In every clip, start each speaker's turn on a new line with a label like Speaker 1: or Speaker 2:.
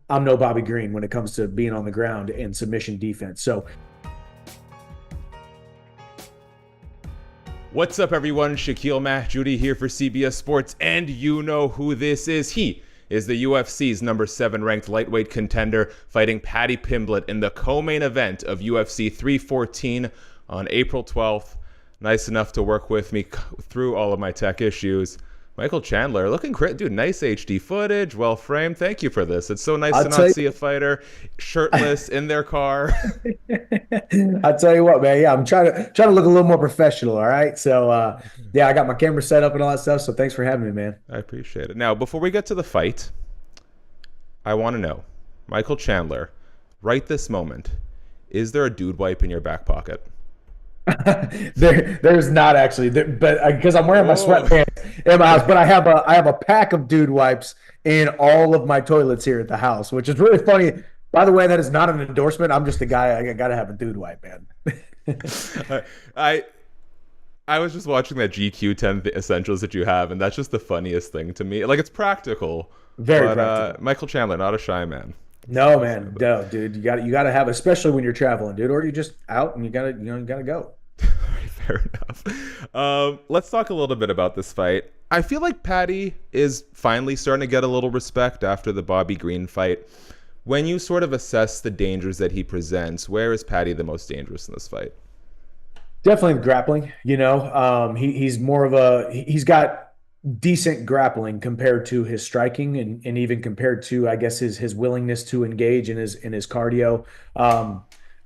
Speaker 1: I'm no Bobby Green when it comes to being on the ground and submission defense. So
Speaker 2: What's up, everyone? Shaquille Mahjoudi here for CBS Sports, and you know who this is. He is the UFC's number 7 ranked lightweight contender, fighting Paddy Pimblett in the co-main event of UFC 314 on April 12th. Nice enough to work with me through all of my tech issues. Michael Chandler, looking great. Dude, nice HD footage, well framed. Thank you for this. It's so nice to not see a fighter shirtless in their car.
Speaker 1: I'll tell you what, man. Yeah, I'm trying to look a little more professional. All right. So yeah, I got my camera set up and all that stuff. So thanks for having me, man.
Speaker 2: I appreciate it. Now, before we get to the fight, I want to know, Michael Chandler, right this moment, is there a dude wipe in your back pocket?
Speaker 1: There's not actually, but because I'm wearing my sweatpants in my house, but I have a pack of dude wipes in all of my toilets here at the house, which is really funny. By the way, that is not an endorsement. I'm just a guy. I got to have a dude wipe, man.
Speaker 2: I was just watching that GQ 10 essentials that you have, and that's just the funniest thing to me. Like, it's practical.
Speaker 1: Very practical.
Speaker 2: Michael Chandler, not a shy man.
Speaker 1: No, man, no, dude. You got to have, especially when you're traveling, dude, or you're just out and you gotta go.
Speaker 2: Fair enough. Let's talk a little bit about this fight. I feel like Paddy is finally starting to get a little respect after the Bobby Green fight. When you sort of assess the dangers that he presents, where is Paddy the most dangerous in this fight?
Speaker 1: Definitely grappling. He's got decent grappling compared to his striking and even compared to, I guess, his willingness to engage in his cardio.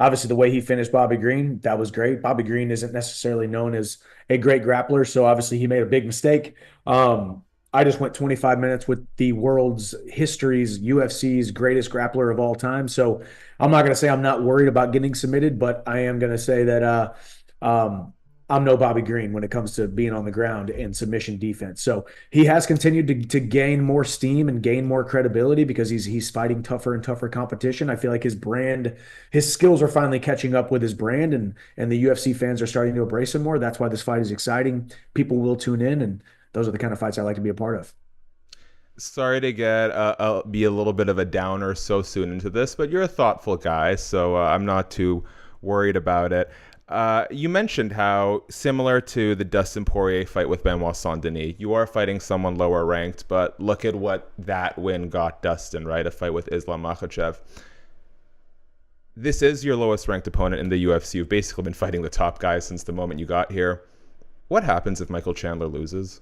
Speaker 1: Obviously, the way he finished Bobby Green, that was great. Bobby Green isn't necessarily known as a great grappler, so obviously he made a big mistake. I just went 25 minutes with the world's history's UFC's greatest grappler of all time. So I'm not going to say I'm not worried about getting submitted, but I am going to say that I'm no Bobby Green when it comes to being on the ground and submission defense. So he has continued to gain more steam and gain more credibility because he's fighting tougher and tougher competition. I feel like his skills are finally catching up with his brand, and the UFC fans are starting to embrace him more. That's why this fight is exciting. People will tune in, and those are the kind of fights I like to be a part of.
Speaker 2: Sorry to be a little bit of a downer so soon into this, but you're a thoughtful guy, so I'm not too worried about it. You mentioned how, similar to the Dustin Poirier fight with Benoit Saint-Denis, you are fighting someone lower ranked, but look at what that win got Dustin, right? A fight with Islam Makhachev. This is your lowest ranked opponent in the UFC. You've basically been fighting the top guys since the moment you got here. What happens if Michael Chandler loses?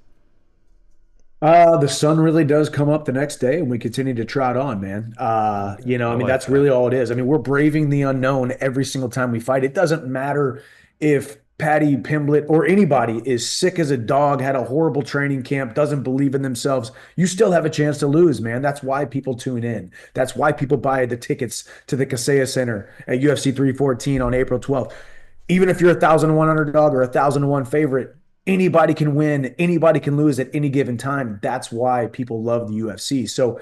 Speaker 1: The sun really does come up the next day and we continue to trot on, man. That's really all it is. I mean, we're braving the unknown every single time we fight. It doesn't matter if Paddy Pimblett or anybody is sick as a dog, had a horrible training camp, doesn't believe in themselves. You still have a chance to lose, man. That's why people tune in. That's why people buy the tickets to the Kaseya Center at UFC 314 on April 12th. Even if you're 1,001 underdog or 1,001 favorite, anybody can win, anybody can lose at any given time. That's why people love the UFC. So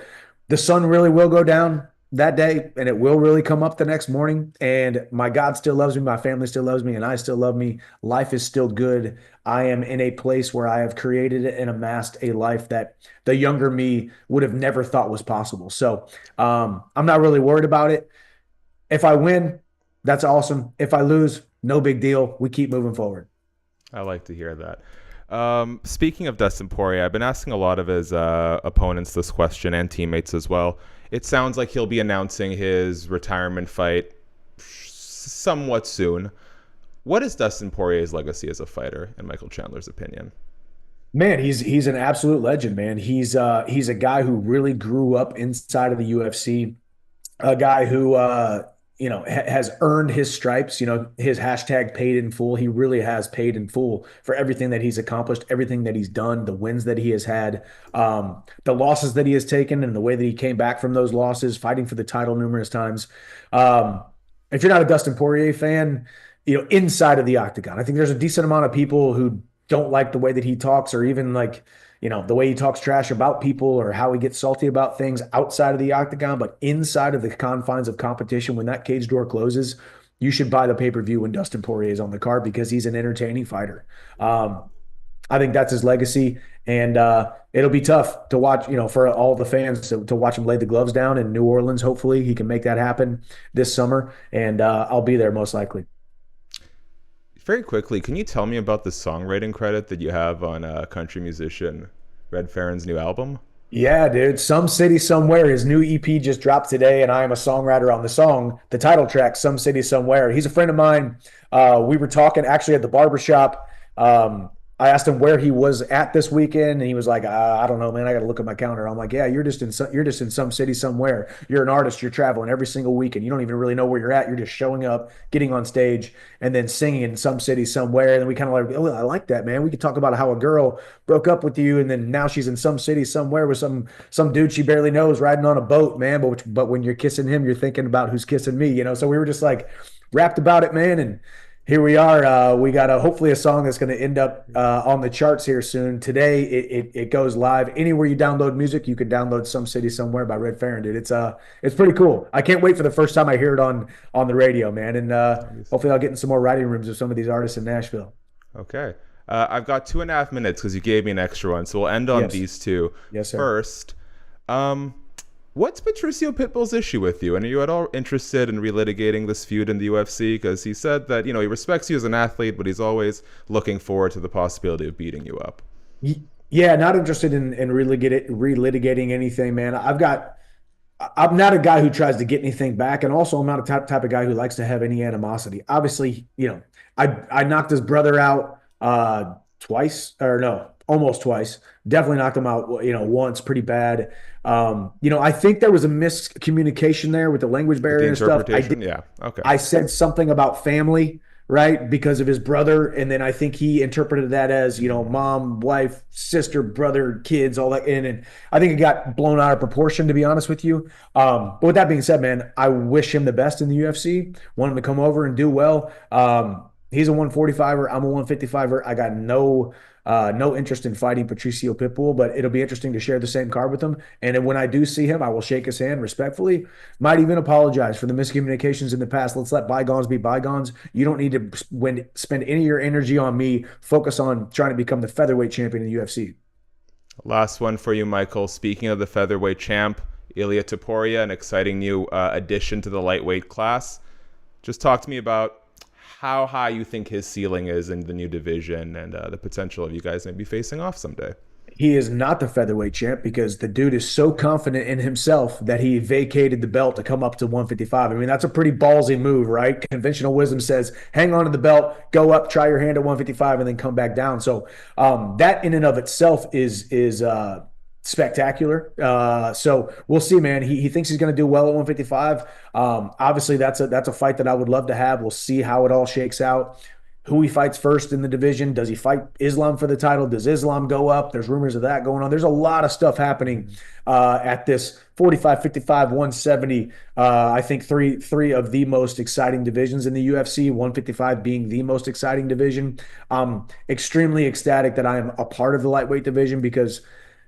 Speaker 1: the sun really will go down that day, and it will really come up the next morning. And my God still loves me, my family still loves me, and I still love me. Life is still good. I am in a place where I have created and amassed a life that the younger me would have never thought was possible. So I'm not really worried about it. If I win, that's awesome. If I lose, no big deal. We keep moving forward.
Speaker 2: I like to hear that. Speaking of Dustin Poirier, I've been asking a lot of his opponents this question and teammates as well. It sounds like he'll be announcing his retirement fight somewhat soon. What is Dustin Poirier's legacy as a fighter, in Michael Chandler's opinion?
Speaker 1: Man, he's an absolute legend, man. He's a guy who really grew up inside of the UFC, a guy who has earned his stripes, his hashtag paid in full. He really has paid in full for everything that he's accomplished, everything that he's done, the wins that he has had, the losses that he has taken, and the way that he came back from those losses, fighting for the title numerous times. If you're not a Dustin Poirier fan, inside of the octagon, I think there's a decent amount of people who don't like the way that he talks, or even the way he talks trash about people or how he gets salty about things outside of the octagon. But inside of the confines of competition, when that cage door closes, you should buy the pay-per-view when Dustin Poirier is on the card, because he's an entertaining fighter. I think that's his legacy. And it'll be tough to watch, for all the fans to watch him lay the gloves down in New Orleans. Hopefully he can make that happen this summer, and I'll be there most likely.
Speaker 2: Very quickly, can you tell me about the songwriting credit that you have on country musician Red Farron's new album?
Speaker 1: Yeah, dude. Some City Somewhere. His new EP just dropped today, and I am a songwriter on the song, the title track, Some City Somewhere. He's a friend of mine. We were talking actually at the barbershop. I asked him where he was at this weekend, and he was like, "I don't know, man. I got to look at my calendar." I'm like, "Yeah, you're just in some city somewhere. You're an artist. You're traveling every single week, and you don't even really know where you're at. You're just showing up, getting on stage, and then singing in some city somewhere." And then we kind of like, "Oh, I like that, man. We could talk about how a girl broke up with you, and then now she's in some city somewhere with some dude she barely knows riding on a boat, man. But when you're kissing him, you're thinking about who's kissing me, you know." So we were just like rapped about it, man, and here we are. We got hopefully a song that's going to end up on the charts here soon. Today, it goes live anywhere you download music. You can download "Some City Somewhere" by Red Farron, dude. It's pretty cool. I can't wait for the first time I hear it on the radio, man. And hopefully, I'll get in some more writing rooms with some of these artists in Nashville.
Speaker 2: Okay. I've got 2.5 minutes because you gave me an extra one, so we'll end on
Speaker 1: Yes,
Speaker 2: these two.
Speaker 1: yes, sir.
Speaker 2: First, what's Patricio Pitbull's issue with you? And are you at all interested in relitigating this feud in the UFC? Because he said that, he respects you as an athlete, but he's always looking forward to the possibility of beating you up.
Speaker 1: Yeah, not interested in relitigating anything, man. I'm not a guy who tries to get anything back, and also I'm not a type of guy who likes to have any animosity. Obviously, I knocked his brother out twice, or no, almost twice. Definitely knocked him out, once pretty bad. I think there was a miscommunication there with the language
Speaker 2: With the
Speaker 1: barrier and stuff.
Speaker 2: interpretation? Yeah. Okay.
Speaker 1: I said something about family, right? Because of his brother. And then I think he interpreted that as, mom, wife, sister, brother, kids, all that. And I think it got blown out of proportion, to be honest with you. But with that being said, man, I wish him the best in the UFC. Want him to come over and do well. He's a 145er. I'm a 155er. I got no interest in fighting Patricio Pitbull, but it'll be interesting to share the same card with him. And then when I do see him, I will shake his hand respectfully. Might even apologize for the miscommunications in the past. Let's let bygones be bygones. You don't need to spend any of your energy on me. Focus on trying to become the featherweight champion in the UFC.
Speaker 2: Last one for you, Michael. Speaking of the featherweight champ, Ilia Topuria, an exciting new addition to the lightweight class. Just talk to me about how high you think his ceiling is in the new division and the potential of you guys maybe facing off someday.
Speaker 1: He is not the featherweight champ because the dude is so confident in himself that he vacated the belt to come up to 155. I mean, that's a pretty ballsy move, right? Conventional wisdom says, hang on to the belt, go up, try your hand at 155, and then come back down. So that in and of itself is spectacular. So we'll see, man. He thinks he's going to do well at 155. Obviously, that's a fight that I would love to have. We'll see how it all shakes out. Who he fights first in the division. Does he fight Islam for the title? Does Islam go up? There's rumors of that going on. There's a lot of stuff happening at this 45, 55, 170. I think three of the most exciting divisions in the UFC, 155 being the most exciting division. I'm extremely ecstatic that I am a part of the lightweight division because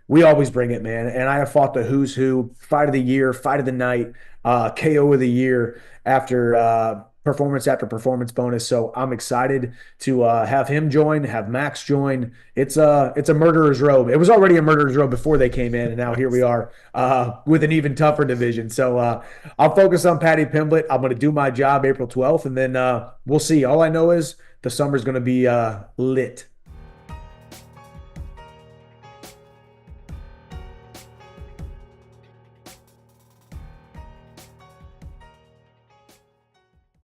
Speaker 1: we always bring it, man. And I have fought the who's who, fight of the year, fight of the night, KO of the year after performance bonus. So I'm excited to have him join, have Max join. It's a murderer's row. It was already a murderer's row before they came in, and now here we are with an even tougher division. So I'll focus on Paddy Pimblett. I'm going to do my job April 12th, and then we'll see. All I know is the summer's going to be lit.